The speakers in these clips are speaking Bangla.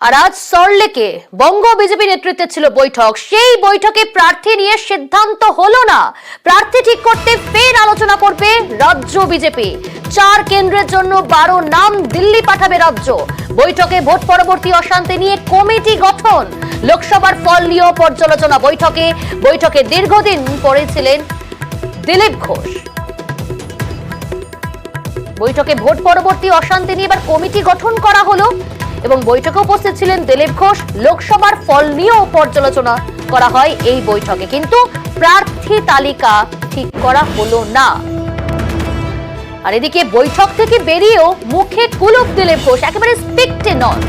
আর আজ সল্টলেকে বঙ্গ বিজেপি নেতৃত্বে ছিল বৈঠক। সেই বৈঠকে প্রার্থী নিয়ে সিদ্ধান্ত হলো না। প্রার্থী ঠিক করতে ফের আলোচনা করবে রাজ্য বিজেপি। 4 কেন্দ্রের জন্য 12 নাম দিল্লি পাঠাবে রাজ্য। বৈঠকে ভোট পরবর্তী অশান্তি নিয়ে কমিটি গঠন। লোকসভার ফল নিয়েও পর্যালোচনা বৈঠকে দীর্ঘদিন পরে ছিলেন দিলীপ ঘোষ। বৈঠকে ভোট পরবর্তী অশান্তি নিয়ে এবার কমিটি গঠন করা হলো এবং বৈঠকে উপস্থিত ছিলেন দিলীপ ঘোষ। লোকসভার ফল নিয়েও পর্যালোচনা করা হয় এই বৈঠকে, কিন্তু প্রার্থী তালিকা ঠিক করা হলো না। আর এদিকে বৈঠক থেকে বেরিয়েও মুখে কুলুপ দিলীপ ঘোষ, একেবারে স্পিকটে নট।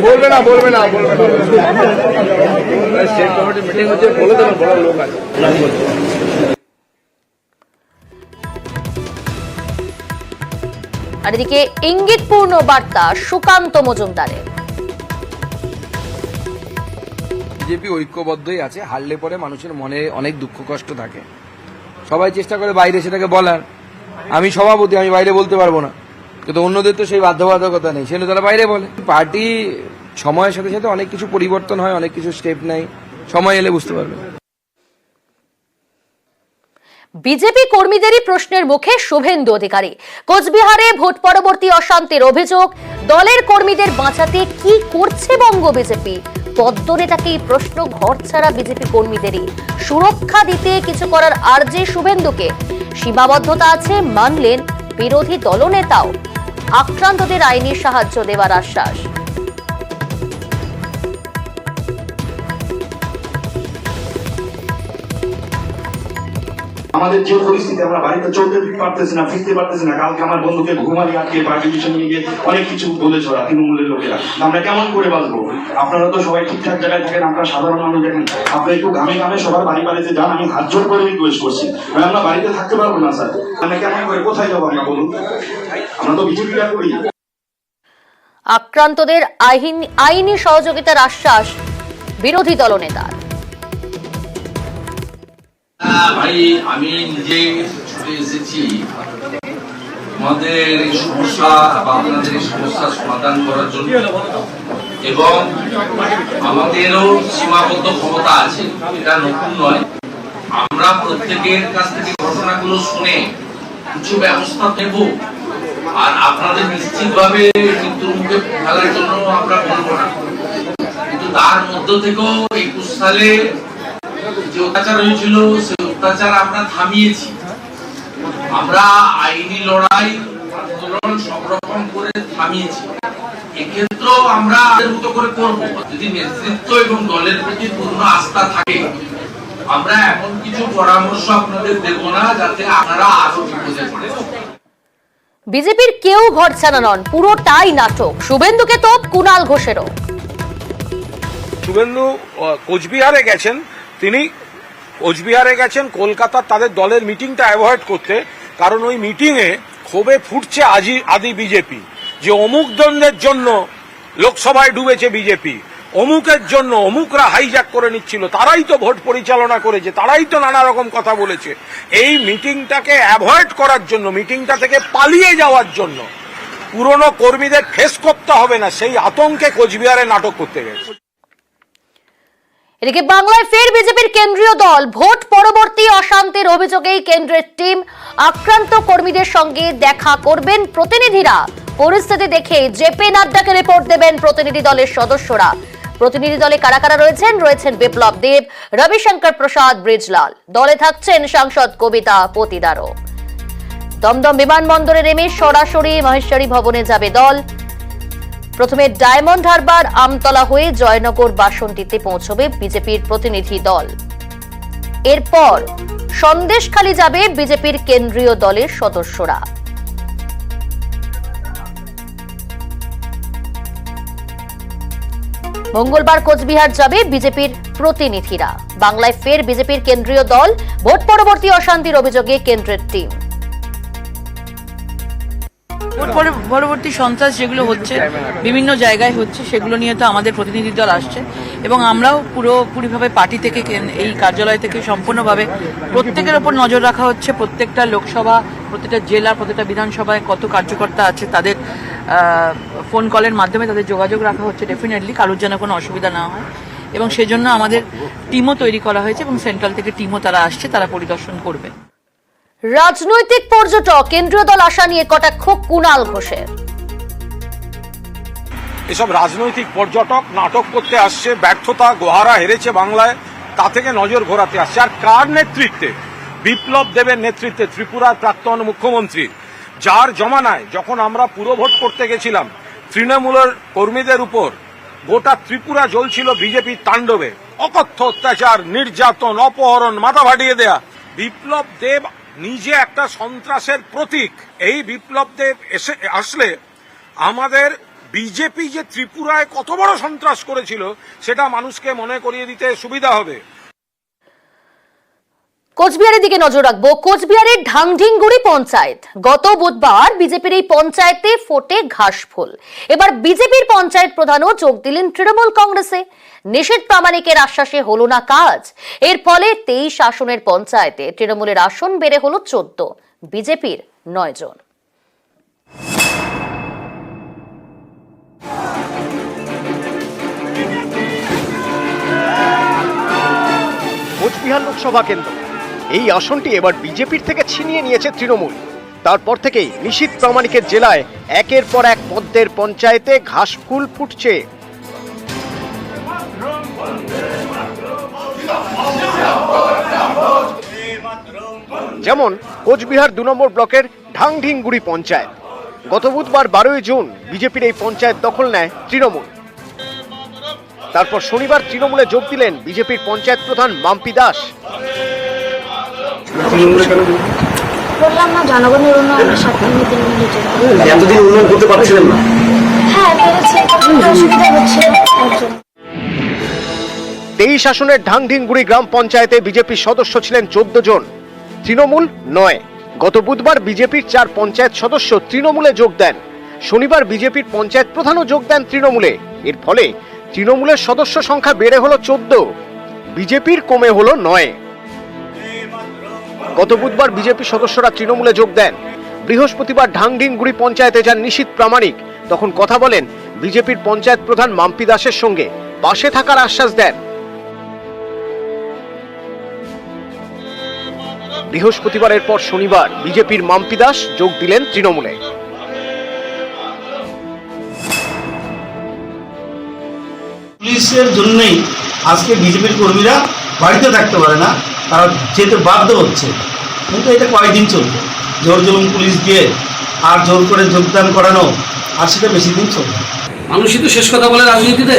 বলবে না স্টেট কমিটি মিটিং হচ্ছে, বলে দেবেন বড় লোক আছে। আর এদিকে ইঙ্গিতপূর্ণ বার্তা সুকান্ত মজুমদারের। বিজেপি ঐক্যবদ্ধই আছে। হারলে পরে মানুষের মনে অনেক দুঃখ কষ্ট থাকে, সবাই চেষ্টা করে বাইরে সেটাকে বলার। আমি সভাপতি, আমি বাইরে বলতে পারবো না, কিন্তু অন্যদের তো সেই বাধ্যবাধকতা নেই, সেজন্য তারা বাইরে বলে। পার্টি সময়ের সাথে সাথে অনেক কিছু পরিবর্তন হয়, অনেক কিছু স্টেপ নেয়, সময় এলে বুঝতে পারবে। বিজেপি কর্মীদেরই প্রশ্নের মুখে শুভেন্দু অধিকারী। কোচবিহারে ভোট পরবর্তী অশান্তির অভিযোগ। দলের কর্মীদের বাঁচাতে কি করছে বঙ্গ বিজেপি? পদ্মনেতাকে এই প্রশ্ন। ঘর ছাড়া বিজেপি কর্মীদেরই সুরক্ষা দিতে কিছু করার আর্জি শুভেন্দুকে। সীমাবদ্ধতা আছে মানলেন বিরোধী দলনেতাও। আক্রান্তদের আইনি সাহায্য দেওয়ার আশ্বাস। আমাদের যে পরিস্থিতি, আমরা বাড়িতে চলতে পারতেছি না, ফিরতে পারতেছি না। কালকে আমার বন্ধুকে ঘুমারি আটকে পার্টি মিশন নিয়ে গিয়ে অনেক কিছু বলেছে ওরা, তৃণমূলের লোকেরা। আমরা কেমন করে বাঁচবো? আপনারা তো সবাই ঠিকঠাক জায়গায় থাকেন, আপনারা সাধারণ মানুষ দেখেন। আপনি একটু ঘামে সবার বাড়িতে যান, আমি হাত জোর করে রিকোয়েস্ট করছি। আমরা বাড়িতে থাকতে পারবো না স্যার, আমরা কেমন করে কোথায় যাবো আমরা, বলুন? আমরা তো বিজেপিটা করি। আক্রান্তদের আইনি সহযোগিতার আশ্বাস বিরোধী দলনেতার। ভাই, আমি নিজে ছুটে এসেছি আমাদের এই সমস্যা বা আপনাদের এই সমস্যার সমাধান করার জন্য, এবং আমাদেরও সীমাবদ্ধ ক্ষমতা আছে, এটা নতুন নয়। আমরা প্রত্যেকের কাছ থেকে ঘটনাগুলো শুনে কিছু ব্যবস্থা নেব, আর আপনাদের নিশ্চিতভাবে মৃত্যুর মুখে ফেলার জন্য আমরা বলবো না, কিন্তু তার মধ্য থেকেও 21 সালে যে অত্যাচার হয়েছিল সেই অত্যাচার আমরা থামিয়েছি। আমরা আইনি লড়াই আন্দোলন সব রকম করে থামিয়েছি। এক্ষেত্রেও আমরা আমাদের মতো করে করব। যদি নেতৃত্ব এবং দলের প্রতি পূর্ণ আস্থা থাকে, আমরা এমন কিছু পরামর্শ আপনাদের দেব না যাতে আপনারা আরো বিপদে পড়েন। বিজেপির কেউ ঘর ছাড়া নন, পুরোটাই নাটক। শুভেন্দুকে তো কুণাল ঘোষেরও। শুভেন্দু কোচবিহারে গেছেন, তিনি কোচবিহারে গেছেন কলকাতার তাদের দলের মিটিংটা অ্যাভয়েড করতে, কারণ ওই মিটিংয়ে ক্ষোভে ফুটছে আদি বিজেপি, যে অমুক দলের জন্য লোকসভায় ডুবেছে বিজেপি, অমুকের জন্য অমুকরা হাইজ্যাক করে নিচ্ছিল, তারাই তো ভোট পরিচালনা করেছে, তারাই তো নানা রকম কথা বলেছে। এই মিটিংটাকে অ্যাভয়েড করার জন্য, মিটিংটা থেকে পালিয়ে যাওয়ার জন্য, পুরনো কর্মীদের ফেস করতে হবে না, সেই আতঙ্কে কোচবিহারে নাটক করতে গেছে। এদিকে বাংলায় ফের বিজেপির কেন্দ্রীয় দল। ভোট পরবর্তী অশান্তির অভিযোগেই কেন্দ্রের টিম আক্রান্ত কর্মীদের সঙ্গে দেখা করবেন প্রতিনিধিরা। পরিস্থিতি দেখে জেপি নাড্ডাকে রিপোর্ট দেবেন প্রতিনিধি দলের সদস্যরা। প্রতিনিধি দলে কারা কারা রয়েছেন বিপ্লব দেব, রবিশঙ্কর প্রসাদ, ব্রিজলাল। দলে থাকছেন সাংসদ কবিতা পতিদারও। দমদম বিমানবন্দরে নেমে সরাসরি মহেশ্বরী ভবনে যাবে দল। প্রথমে ডায়মন্ড হারবার আমতলা হয়ে জয়নগর বাসন্তীতে পৌঁছবে বিজেপির প্রতিনিধি দল। এরপর সন্দেশখালী যাবে বিজেপির কেন্দ্রীয় দলের সদস্যরা। মঙ্গলবার কোচবিহার যাবে বিজেপির প্রতিনিধিরা। বাংলায় ফের বিজেপির কেন্দ্রীয় দল। ভোট পরবর্তী অশান্তির অভিযোগে কেন্দ্রের টিম। পরবর্তী সন্ত্রাস যেগুলো হচ্ছে বিভিন্ন জায়গায় হচ্ছে, সেগুলো নিয়ে তো আমাদের প্রতিনিধি দল আসছে এবং আমরাও পুরোপুরিভাবে পার্টি থেকে এই কার্যালয় থেকে সম্পূর্ণভাবে প্রত্যেকের ওপর নজর রাখা হচ্ছে। প্রত্যেকটা লোকসভা, প্রত্যেকটা জেলা, প্রত্যেকটা বিধানসভায় কত কার্যকর্তা আছে তাদের ফোন কলের মাধ্যমে তাদের যোগাযোগ রাখা হচ্ছে ডেফিনেটলি, কারোর যেন কোনো অসুবিধা না হয়। এবং সেজন্য আমাদের টিমও তৈরি করা হয়েছে এবং সেন্ট্রাল থেকে টিমও তারা আসছে, তারা পরিদর্শন করবে। রাজনৈতিক পর্যটক কেন্দ্রীয় দল আসা নিয়ে কটাক্ষ কুণাল ঘোষের। এসব রাজনৈতিক পর্যটক নাটক করতে আসছে, ব্যর্থতা, গোহারা হেরেছে বাংলায়, তা থেকে নজর ঘোরাতে আসছে। আর কার নেতৃত্বে? বিপ্লব দেবের নেতৃত্বে, ত্রিপুরার প্রাক্তন মুখ্যমন্ত্রী, যার জমানায় যখন আমরা পুরভোট করতে গেছিলাম তৃণমূলের কর্মীদের উপর গোটা ত্রিপুরা জ্বলছিল বিজেপির তাণ্ডবে, অকথ্য অত্যাচার, নির্যাতন, অপহরণ, মাথা ফাটিয়ে দেয়া। বিপ্লব দেব নিজে একটা সন্ত্রাসের প্রতীক। এই বিপ্লব দেব আসলে আমাদের বিজেপি যে ত্রিপুরায় কত বড় সন্ত্রাস করেছিল সেটা মানুষকে মনে করিয়ে দিতে সুবিধা হবে। কোচবিহারের দিকে নজর রাখবো। কোচবিহারের ঢাংঢিংগুড়ি পঞ্চায়েত, গত বুধবার বিজেপির এই পঞ্চায়েতে ফোটে ঘাসফুল। এবার বিজেপির পঞ্চায়েত প্রধানও যোগ দিলেন তৃণমূল কংগ্রেসে। নিশীথ প্রামাণিকের আশ্বাসে হলো না কাজ। এর ফলে 23 আসনের পঞ্চায়েতে তৃণমূলের আসন বেড়ে হলো 14, বিজেপির 9 জন। কোচবিহার লোকসভা কেন্দ্র, এই আসনটি এবার বিজেপির থেকে ছিনিয়ে নিয়েছে তৃণমূল। তারপর থেকেই নিশীথ প্রামাণিকের জেলায় একের পর এক পদ্মের পঞ্চায়েতে ঘাসফুল ফুটছে। যেমন কোচবিহার 2 নম্বর ব্লকের ঢাংঢিংগুড়ি পঞ্চায়েত। গত বুধবার 12ই জুন বিজেপির এই পঞ্চায়েত দখল নেয় তৃণমূল। তারপর শনিবার তৃণমূলে যোগ দিলেন বিজেপির পঞ্চায়েত প্রধান মাম্পি দাস। বললাম না, জনগণের উন্নয়নের সাথে এতদিন উন্নয়ন করতে পারছিলেন না? হ্যাঁ, পেরেছি, অসুবিধা হচ্ছে। 23 আসনের ঢাংঢিংগুড়ি গ্রাম পঞ্চায়েতে বিজেপির সদস্য ছিলেন 14 জন, তৃণমূল 9। গত বুধবার বিজেপির 4 পঞ্চায়েত সদস্য তৃণমূলে যোগ দেন। শনিবার বিজেপির পঞ্চায়েত প্রধানও যোগ দেন তৃণমূলে। এর ফলে তৃণমূলের সদস্য সংখ্যা বেড়ে হলো 14, বিজেপির কমে হলো 9। গত বুধবার বিজেপি সদস্যরা তৃণমূলে যোগ দেন। বৃহস্পতিবার ঢাংঢিংগুড়ি পঞ্চায়েতে যান নিশীথ প্রামাণিক। তখন কথা বলেন বিজেপির পঞ্চায়েত প্রধান মাম্পি দাসের সঙ্গে, পাশে থাকার আশ্বাস দেন। বৃহস্পতিবারের পর শনিবার বিজেপির মাম্পি দাস যোগ দিলেন তৃণমূলে। পুলিশের জন্যই আজকে বিজেপির কর্মীরা বাড়িতে থাকতে পারে না, তারা যেতে বাধ্য হচ্ছে। কিন্তু এটা কয়েকদিন চলবে, জোর জুলুম পুলিশ দিয়ে আর জোর করে যোগদান করানো, আর সেটা বেশি দিন চলবে। মানুষই তো শেষ কথা বলে রাজনীতিতে।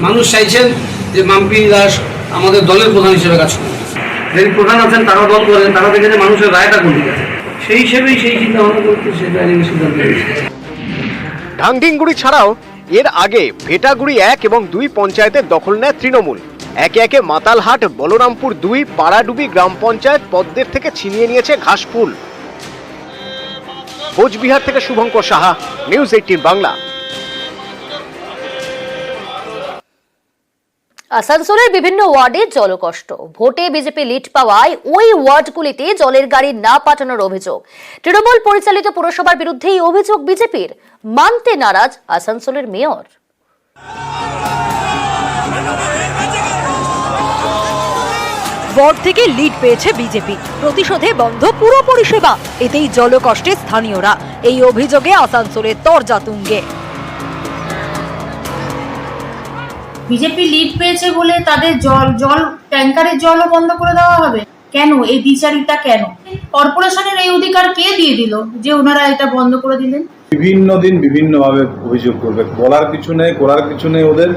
মানুষ চাইছেন যে মাম্পি দাস আমাদের দলের প্রধান হিসেবে কাজ করেন, যিনি প্রধান আছেন তারাও দল করেন, তারা দেখে যে মানুষের রায়টা কোন দিকে আছে, সেই হিসেবেই সেই চিন্তা ভাবনা করতে সেটা সিদ্ধান্ত নিয়েছে। ঢাংঢিংগুড়ি ছাড়াও এর আগে ভেটাগুড়ি 1 এবং 2 পঞ্চায়েতের দখল নেয় তৃণমূল। একে একে মাতালহাট, বলরামপুর 2, পাড়াডুবি গ্রাম পঞ্চায়েত পদ্মের থেকে ছিনিয়ে নিয়েছে ঘাসফুল। কোচবিহার থেকে শুভঙ্কর সাহা, নিউজ 18 বাংলা। আসানসোলের বিভিন্ন ওয়ার্ডে জলকষ্ট। ভোটে বিজেপি লিড পাওয়ায় ওই ওয়ার্ডগুলিতে জলের গাড়ি না পাঠানোর অভিযোগ। তৃণমূল পরিচালিত পুরসভার বিরুদ্ধে এই অভিযোগ বিজেপির। মানতে নারাজ আসানসোলের মেয়র। ওয়ার্ড থেকে লিড পেয়েছে বিজেপি, প্রতিশোধে বন্ধ পুরো পরিষেবা, এতেই জলকষ্টে স্থানীয়রা। এই অভিযোগে আসানসোলের তরজা তুঙ্গে। বিজেপি লিড পেয়েছে বলে তাদের জল ট্যাঙ্কারের জলও বন্ধ করে দেওয়া হবে কেন? এই বিচারিটা কেন? কর্পোরেশনের এই অধিকার কে দিয়ে দিল যে ওনারা এটা বন্ধ করে দিলেন? বিভিন্ন দিন বিভিন্ন ভাবে অভিযোগ করবে, বলার কিছু নেই, করার কিছু নেই ওদের।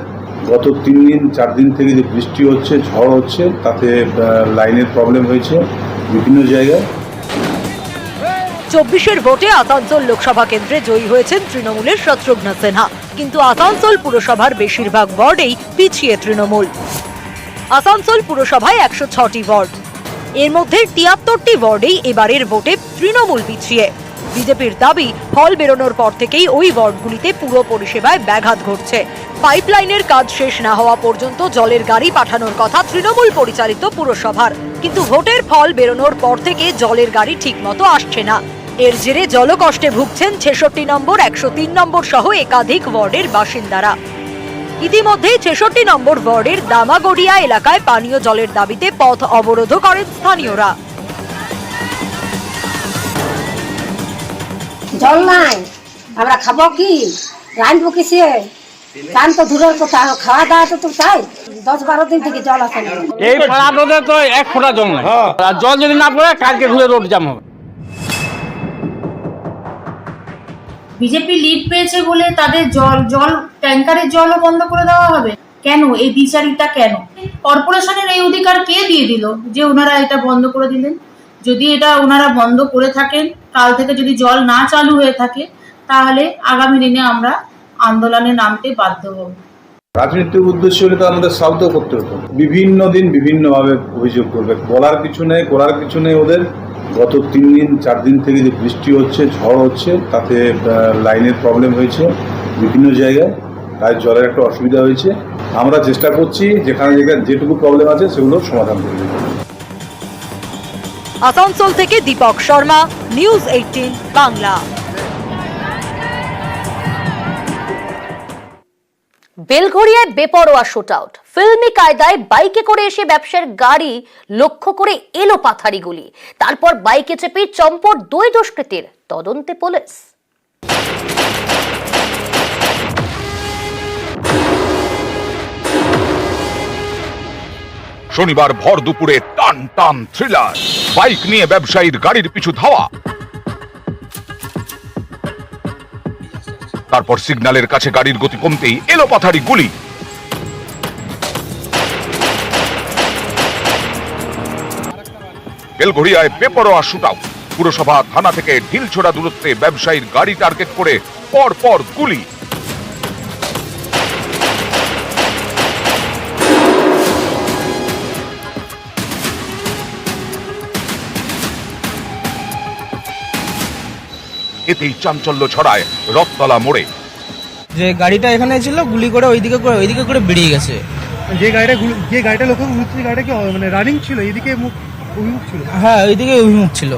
গত 3 দিন 4 দিন থেকে যে বৃষ্টি হচ্ছে, ঝড় হচ্ছে, তাতে লাইনের প্রবলেম হয়েছে বিভিন্ন জায়গায়। 24-এর ভোটে আসানসোল লোকসভা কেন্দ্রে জয়ী হয়েছেন তৃণমূলের শত্রুঘ্ন সিনহা, কিন্তু আসানসোল পুরসভার বেশিরভাগ ওয়ার্ডেই পিছিয়ে তৃণমূল। আসানসোল পুরসভায় 106টি ওয়ার্ড, এর মধ্যে 73টি ওয়ার্ডেই এবারের ভোটে তৃণমূল পিছিয়ে। বিজেপির দাবি ফল বেরোনোর পর থেকেই ওই ওয়ার্ডগুলিতে পুরো পরিষেবায় ব্যাঘাত ঘটছে। পাইপলাইনের কাজ শেষ না হওয়া পর্যন্ত জলের গাড়ি পাঠানোর কথা তৃণমূল পরিচালিত পুরসভার, কিন্তু ভোটের ফল বেরোনোর পর থেকে জলের গাড়ি ঠিকমতো আসছে না। এর জেরে জলকষ্টে ভুগছেন 66 নম্বর, 103 নম্বর সহ একাধিক ওয়ার্ডের বাসিন্দারা। ইতিমধ্যেই 66 নম্বর ওয়ার্ডের দামাগড়িয়া এলাকায় পানীয় জলের দাবিতে পথ অবরোধ করেন স্থানীয়রা। জল নাই, আমরা খাবো কি, রাঁধবো কিসে? কান তো দূরের কথা, খাওয়া দাওয়া তো চাই। 10-12 দিন থেকে জল আসে না। এই পাড়া রোডে তো 1 ফোঁটা জল নাই। আর জল যদি না পড়ে কালকে ঘুরে রোড জ্যাম হবে। বিজেপি লিড পেয়েছে বলে তাদের জল ট্যাঙ্কারের জলও বন্ধ করে দেওয়া হবে? কেন এই বিচারিটা কেন? কর্পোরেশনের এই অধিকার কে দিয়ে দিল যে ওনারা এটা বন্ধ করে দিলেন? যদি এটা ওনারা বন্ধ করে থাকেন, কাল থেকে যদি জল না চালু হয়ে থাকে, তাহলে আগামী দিনে আমরা আন্দোলনে নামতে বাধ্য হব। রাজনৈতিক উদ্দেশ্য হলে তো আমাদের শব্দ করতে হতো, বিভিন্ন দিন বিভিন্নভাবে অভিযোগ করবে, বলার কিছু নেই, করার কিছু নেই ওদের। গত 3-4 দিন থেকে যে বৃষ্টি হচ্ছে, ঝড় হচ্ছে, তাতে লাইনের প্রবলেম হয়েছে বিভিন্ন জায়গায়, তাই জলের একটা অসুবিধা হয়েছে। আমরা চেষ্টা করছি যেখানে যেটুকু প্রবলেম আছে সেগুলো সমাধান করে দিতে। আসানসোল থেকে দীপক শর্মা, নিউজ 18 বাংলা। বেলঘড়িয়ায় বেপরোয়া শুটআউট, ফিল্মি কায়দায় বাইকে করে এসে ব্যবসার গাড়ি লক্ষ্য করে এলো পাথারিগুলি, তারপর বাইকে চেপে চম্পট 2 দুষ্কৃতীর, তদন্তে পুলিশ। শনিবার ভর দুপুরে টান টান থ্রিলার, বাইক নিয়ে ব্যবসায়ীর গাড়ির পিছু ধাওয়া, তারপর সিগন্যালের কাছে গাড়ির গতি কমতেই এলো পাথারি গুলি। বেলঘড়িয়ায় বেপরোয়া শুটআউট, পুরসভা থানা থেকে ঢিলছোড়া দূরত্বে ব্যবসায়ীর গাড়ি টার্গেট করে পর পর গুলি। এতেই চাঞ্চল্য ছড়ায় রথতলা মোড়ে। যে গাড়িটা এখানে ছিল গুলি করে ওইদিকে করে বেরিয়ে গেছে। যে গাড়িটা লোক উঠছে, গাড়িটা কি মানে রানিং ছিল, এদিকে অভিমুখ ছিল? হ্যাঁ, ওইদিকে অভিমুখ ছিল।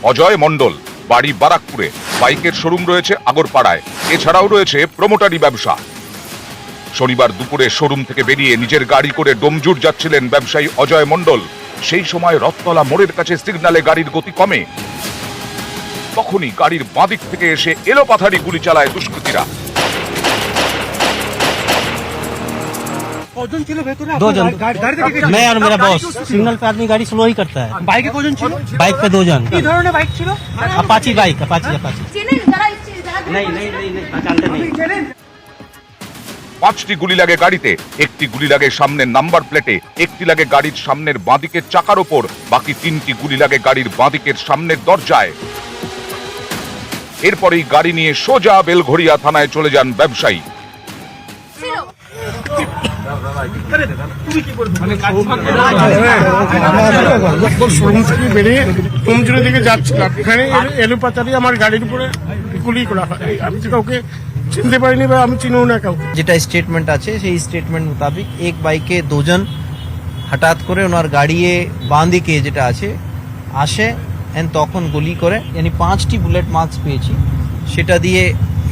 অজয় মণ্ডল, বাড়ি বারাকপুরে, বাইকের শোরুম রয়েছে আগরপাড়ায়, এছাড়াও রয়েছে প্রমোটারি ব্যবসা। শনিবার দুপুরে শোরুম থেকে বেরিয়ে নিজের গাড়ি করে ডোমজুর যাচ্ছিলেন ব্যবসায়ী অজয় মণ্ডল। সেই সময় রথতলা মোড়ের কাছে সিগন্যালে গাড়ির গতি কমে, তখনই গাড়ির বাঁদিক থেকে এসে এলো পাথারি গুলি চালায় দুষ্কৃতীরা। কজন ছিল ভেতরে? 2 জন। मैं और मेरा बॉस। सिग्नल पे आदमी गाड़ी स्लो ही करता है। বাইকে কজন ছিল? बाइक पे 2 जन। কি ধরনের বাইক ছিল? Apache bike, Apache. नहीं, पहचानते नहीं। 5টি গুলি লাগে গাড়িতে, 1টি গুলি লাগে সামনের নাম্বার প্লেটে, 1টি লাগে গাড়ির সামনের বাঁদিকের চাকার ওপর, বাকি 3টি গুলি লাগে গাড়ির বাঁদিকের সামনের দরজায়। এরপরেই গাড়ি নিয়ে সোজা বেলঘড়িয়া থানায় চলে যান ব্যবসায়ী। শোরুম থেকে বেরিয়ে ডোমজুরের দিকে যাচ্ছিলাম, এখানে এলোপাতারি আমার গাড়ির উপরে গুলি করা হয়। আমি তো কাউকে চিনতে পারিনি বা আমি চিনিও না কাউকে। যেটা স্টেটমেন্ট আছে সেই স্টেটমেন্ট মোতাবেক এক বাইকে 2 জন হঠাৎ করে ওনার গাড়িয়ে বাঁদিকে যেটা আছে আসে, এন্ড তখন গুলি করে, यानी 5টি বুলেট মার্কস পেয়েছি। সেটা দিয়ে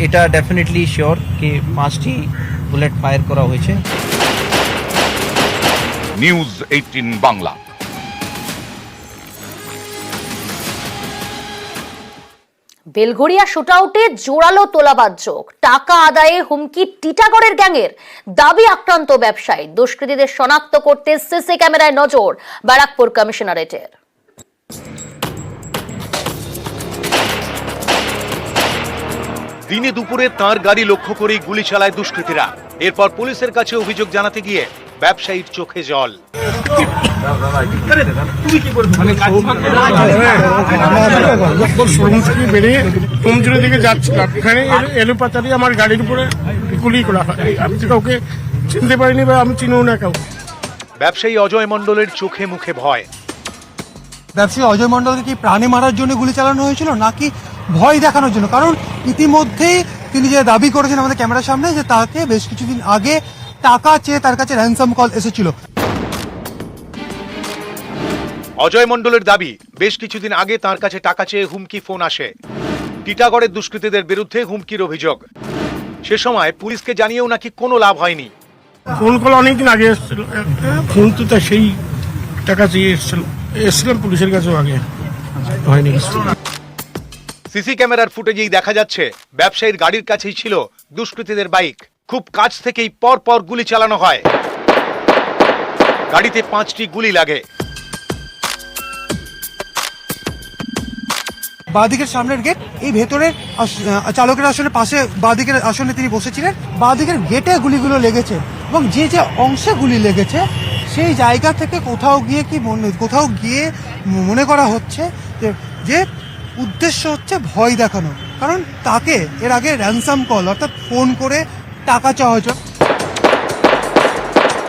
এটা ডেফিনেটলি শিওর कि 5টি বুলেট ফায়ার করা হয়েছে। নিউজ 18 বাংলা। বেলঘড়িয়া শুটআউটে জোরালো তোলাবাজ, টাকা আদায়ে হুমকি টিটাগড়ের গ্যাংয়ের, দাবি আক্রান্ত ব্যবসায়ী। দুষ্কৃতীদের শনাক্ত করতে সিসি ক্যামেরায় নজর ব্যারাকপুর কমিশনারেটের। দিনে দুপুরে তাঁর গাড়ি লক্ষ্য করেই গুলি চালায় দুষ্কৃতীরা। এরপর পুলিশের কাছে অভিযোগ জানাতে গিয়ে ব্যবসায়ীর চোখে জল। শোরুম থেকে বেরিয়ে ডোমজুরের দিকে যাচ্ছিলাম, এখানে এলোপাতারি আমার গাড়ির উপরে গুলি করা হয়। আমি তো কাউকে চিনতে পারিনি বা আমি চিনিও না কাউকে। ব্যবসায়ী অজয় মণ্ডলের চোখে মুখে ভয়। ব্যবসায়ী অজয় মণ্ডলকে কি প্রাণে মারার জন্য গুলি চালানো হয়েছিল নাকি ভয় দেখানোর জন্য? কারণ ইতিমধ্যেই তিনি যে দাবি করেছেন আমাদের ক্যামেরার সামনে যে তাকে বেশ কিছুদিন আগে টাকা চেয়ে তার কাছে র্যানসাম কল এসেছিল। অজয় মণ্ডলের দাবি, বেশ কিছুদিন আগে তার কাছে টাকা চেয়ে হুমকি ফোন আসে। টিটাগড়ের দুষ্কৃতীদের বিরুদ্ধে হুমকির অভিযোগ। সে সময় পুলিশকে জানিয়েও নাকি কোনো লাভ হয়নি। ফোন কল অনেকদিন আগে এসেছিল, ফোন তো সেই টাকা চেয়ে এসেছিলাম পুলিশের কাছেও আগে, হয়নি। সিসি ক্যামেরার ফুটেজেই দেখা যাচ্ছে ব্যবসায়ীর গাড়ির কাছেই ছিল দুষ্কৃতীদের বাইক। খুব কাছ থেকেই পর পর গুলি চালানো হয়। গাড়িতে 5টি গুলি লাগে। বাঁদিকের সামনের গেট, এই ভেতরের চালকের আসনের পাশে বাঁদিকের আসনে তিনি বসেছিলেন। বাঁদিকের গেটে গুলিগুলো লেগেছে এবং যে যে অংশে গুলি লেগেছে সেই জায়গা থেকে কোথাও গিয়ে মনে করা হচ্ছে যে উদ্দেশ্য হচ্ছে ভয় দেখানো। কারণ তাকে এর আগে র্যানসাম কল অর্থাৎ ফোন করে টাকা চাওয়া হয়েছে।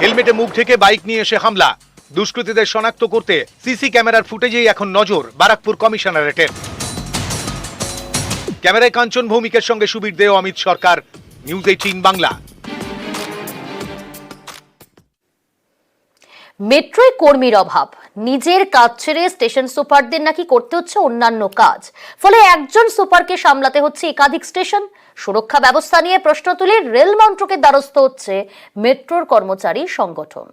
হেলমেটে মুখ ঢেকে বাইক নিয়ে এসে হামলা। দুষ্কৃতীদের শনাক্ত করতে সিসি ক্যামেরার ফুটেজেই এখন নজর বারাকপুর কমিশনারেটের। ক্যামেরায় কাঞ্চন ভৌমিকের সঙ্গে সুবীর দে ও অমিত সরকার, নিউজ 18 বাংলা। মেট্রোয় কর্মীর অভাব, নিজের কাজ ছেড়ে স্টেশন সুপারদের নাকি করতে হচ্ছে অন্যান্য কাজ, ফলে একজন সুপারকে সামলাতে হচ্ছে একাধিক স্টেশন। সুরক্ষা ব্যবস্থা নিয়ে প্রশ্ন তুলে রেল মন্ত্রকের দ্বারস্থ হচ্ছে মেট্রোর কর্মচারী সংগঠন।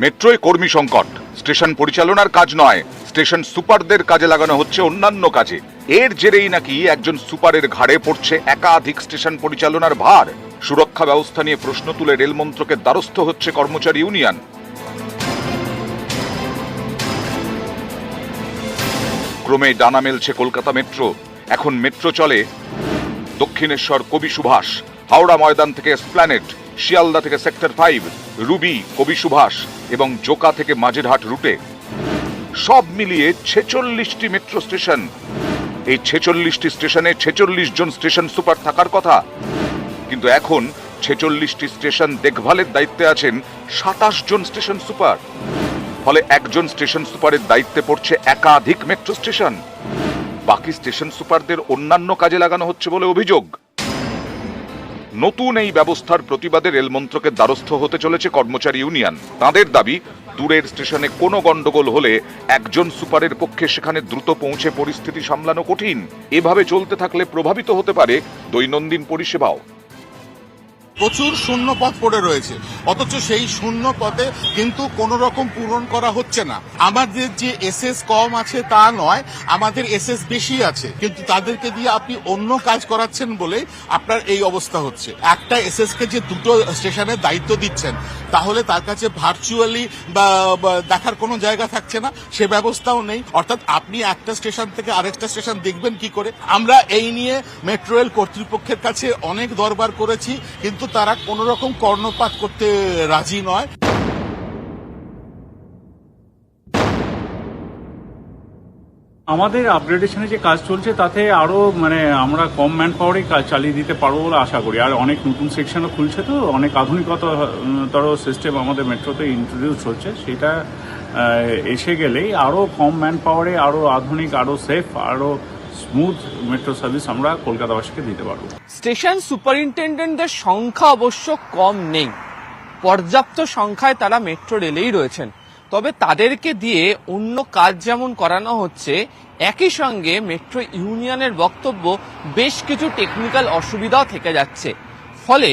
মেট্রোয় কর্মী সংকট, স্টেশন পরিচালনার কাজ নয়, স্টেশন সুপারদের কাজে লাগানো হচ্ছে অন্যান্য কাজে। এর জেরেই নাকি একজন সুপারের ঘাড়ে পড়ছে একাধিক স্টেশন পরিচালনার ভার। সুরক্ষা ব্যবস্থা নিয়ে প্রশ্ন তুলে রেল মন্ত্রকের দ্বারস্থ হচ্ছে কর্মচারী ইউনিয়ন। ক্রমে ডানা মেলছে কলকাতা মেট্রো। এখন মেট্রো চলে দক্ষিণেশ্বর কবি সুভাষ, হাওড়া ময়দান থেকে এসপ্ল্যানেড, শিয়ালদা থেকে সেক্টর 5, রুবি, কবি সুভাষ এবং জোকা থেকে মাঝেরহাট রুটে। সব মিলিয়ে 46টি মেট্রো স্টেশন। এই 46টি স্টেশনে 46 জন স্টেশন সুপার থাকার কথা, কিন্তু এখন 46টি স্টেশন দেখভালের দায়িত্বে আছেন 27 জন স্টেশন সুপার। ফলে একজন স্টেশন সুপারের দায়িত্বে পড়ছে একাধিক মেট্রো স্টেশন। বাকি স্টেশন সুপারদের অন্যান্য কাজে লাগানো হচ্ছে বলে অভিযোগ। নতুন এই ব্যবস্থার প্রতিবাদে রেল মন্ত্রকের দ্বারস্থ হতে চলেছে কর্মচারী ইউনিয়ন। তাদের দাবি, দূরের স্টেশনে কোনো গন্ডগোল হলে একজন সুপারের পক্ষে সেখানে দ্রুত পৌঁছে পরিস্থিতি সামলানো কঠিন। এভাবে চলতে থাকলে প্রভাবিত হতে পারে দৈনন্দিন পরিষেবাও। প্রচুর শূন্য পদ পড়ে রয়েছে, অথচ সেই শূন্য পদে কিন্তু কোন রকম পূরণ করা হচ্ছে না। আমাদের যে এসএস কম আছে তা নয়, আমাদের এসএস বেশি আছে, কিন্তু তাদেরকে দিয়ে আপনি অন্য কাজ করাচ্ছেন বলে আপনার এই অবস্থা হচ্ছে। একটা এসএস কে যে দুটো স্টেশনের দায়িত্ব দিচ্ছেন, তাহলে তার কাছে ভার্চুয়ালি বা দেখার কোনো জায়গা থাকছে না, সে ব্যবস্থাও নেই। অর্থাৎ আপনি একটা স্টেশন থেকে আরেকটা স্টেশন দেখবেন কি করে? আমরা এই নিয়ে মেট্রো রেল কর্তৃপক্ষের কাছে অনেক দরবার করেছি, কিন্তু তারা কোন রকম কর্ণপাত করতে রাজি নয়। আমাদের আপগ্রেডেশনে যে কাজ চলছে তাতে আরো আমরা কম ম্যান পাওয়ারে কাজ চালিয়ে দিতে পারবো বলে আশা করি। আর অনেক নতুন সেকশনও খুলছে, তো অনেক আধুনিকতর সিস্টেম আমাদের মেট্রোতে ইন্ট্রোডিউস হচ্ছে। সেটা এসে গেলেই আরো কম ম্যান পাওয়ারে আরো আধুনিক, আরো সেফ, আরো স্মুথ মেট্রো সার্ভিস আমরা কলকাতাবাসীকে দিতে পারবো। স্টেশন সুপারিনটেন্ডেন্টদের সংখ্যা অবশ্য কম নেই, পর্যাপ্ত সংখ্যায় তারা মেট্রো রেলেই রয়েছেন। তবে তাদেরকে দিয়ে অন্য কাজ যেমন করানো হচ্ছে, একই সঙ্গে মেট্রো ইউনিয়নের বক্তব্য বেশ কিছু টেকনিক্যাল অসুবিধাও থেকে যাচ্ছে। ফলে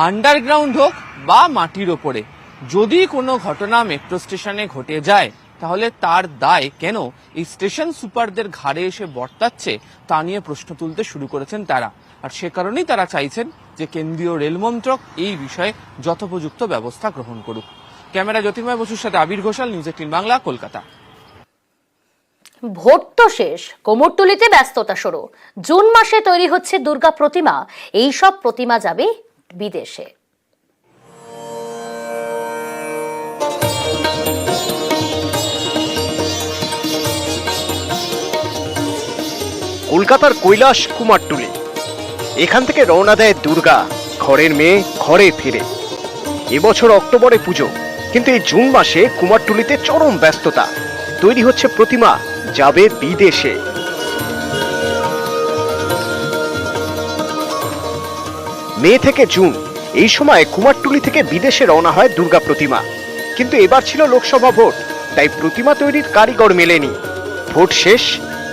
আন্ডারগ্রাউন্ড হোক বা মাটির ওপরে যদি কোনো ঘটনা মেট্রো স্টেশনে ঘটে যায়, তাহলে তার দায় কেন এই স্টেশন সুপারদের ঘাড়ে এসে বর্তাচ্ছে তা নিয়ে প্রশ্ন তুলতে শুরু করেছেন তারা। আর সে কারণেই তারা চাইছেন যে কেন্দ্রীয় রেল মন্ত্রক এই বিষয়ে যথোপযুক্ত ব্যবস্থা গ্রহণ করুক। ক্যামেরা জ্যোতির্ময় বসুর সাথে আবির ঘোষাল, নিউজ 18 বাংলা, কলকাতা। ভোট তো শেষ, কোমরটুলিতে ব্যস্ততা শুরু। জুন মাসে তৈরি হচ্ছে দুর্গা প্রতিমা। এই সব প্রতিমা যাবে বিদেশে। কলকাতার কৈলাস কুমারটুলি, এখান থেকে রওনা দেয় দুর্গা। ঘরের মেয়ে ঘরে ফিরে। এবছর অক্টোবরে পুজো, কিন্তু এই জুন মাসে কুমারটুলিতে চরম ব্যস্ততা, তৈরি হচ্ছে প্রতিমা, যাবে বিদেশে। মে থেকে জুন এই সময় কুমারটুলি থেকে বিদেশে রওনা হয় দুর্গা প্রতিমা। কিন্তু এবার ছিল লোকসভা ভোট, তাই প্রতিমা তৈরির কারিগর মেলেনি। ভোট শেষ,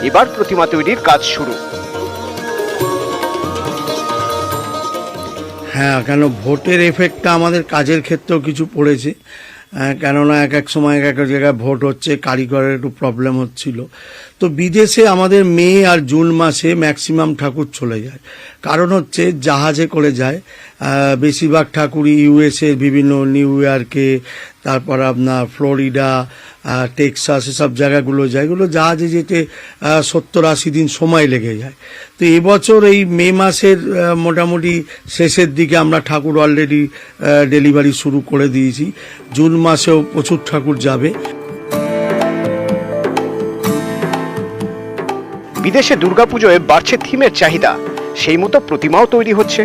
এবার প্রতিমা তৈরির কাজ শুরু। হ্যাঁ, কেন ভোটের এফেক্টটা আমাদের কাজের ক্ষেত্রেও কিছু পড়েছে, কেননা এক এক সময় এক এক জায়গায় ভোট হচ্ছে, কারিগরের একটু প্রবলেম হচ্ছিল। তো বিদেশে আমাদের মে আর জুন মাসে ম্যাক্সিমাম ঠাকুর চলে যায়, কারণ হচ্ছে জাহাজে করে যায়। বেশিরভাগ ঠাকুরই ইউএসএ বিভিন্ন নিউ ইয়র্কে, তারপর আপনার ফ্লোরিডা, টেক্সাস, এসব জায়গাগুলো যায়। এগুলো জাহাজে যেতে 70-80 দিন সময় লেগে যায়। তো এবছর এই মে মাসের মোটামুটি শেষের দিকে আমরা ঠাকুর অলরেডি ডেলিভারি শুরু করে দিয়েছি। জুন মাসেও প্রচুর ঠাকুর যাবে। বিদেশে দুর্গাপুজোয় বাড়ছে থিমের চাহিদা, সেই মতো প্রতিমাও তৈরি হচ্ছে।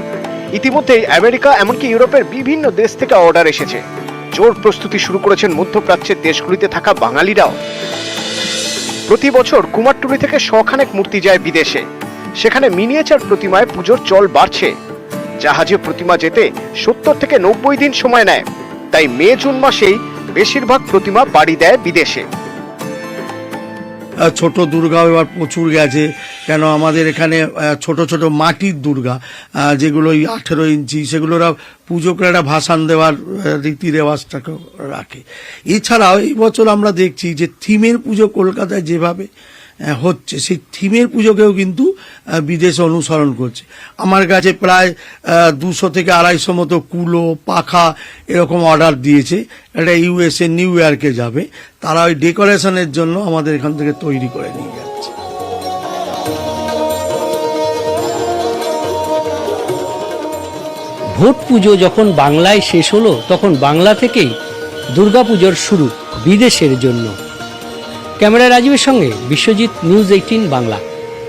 ইতিমধ্যেই আমেরিকা এমনকি ইউরোপের বিভিন্ন দেশ থেকে অর্ডার এসেছে। জোর প্রস্তুতি শুরু করেছেন মধ্যপ্রাচ্যের দেশগুলিতে থাকা বাঙালিরাও। প্রতি বছর কুমারটুলি থেকে শখানেক মূর্তি যায় বিদেশে, সেখানে মিনিয়েচার প্রতিমায় পুজোর চল বাড়ছে। জাহাজে প্রতিমা যেতে 70 থেকে 90 দিন সময় নেয়, তাই মে জুন মাসেই বেশিরভাগ প্রতিমা পাড়ি দেয় বিদেশে। ছোট দুর্গাও এবার প্রচুর গেছে, কেন আমাদের এখানে ছোট ছোট মাটির দুর্গা যেগুলো 18 ইঞ্চি, সেগুলোরা পুজোকরা ভাসান দেওয়ার রীতি রেওয়াজটাকে রাখে। এছাড়াও এই বছর আমরা দেখছি যে থিমের পুজো কলকাতায় যেভাবে হচ্ছে, সেই থিমের পুজোকেও কিন্তু বিদেশে অনুসরণ করছে। আমার কাছে প্রায় 200 থেকে 250 মতো কুলো, পাখা এরকম অর্ডার দিয়েছে। এটা ইউএসএ নিউ ইয়র্কে যাবে, তারা ওই ডেকোরেশনের জন্য আমাদের এখান থেকে তৈরি করে নিয়ে যাচ্ছে। ভোট পুজো যখন বাংলায় শেষ হলো, তখন বাংলা থেকেই দুর্গাপুজোর শুরু বিদেশের জন্য। ক্যামেরা রাজীবের সঙ্গে বিশ্বজিৎ, নিউজ 18 বাংলা।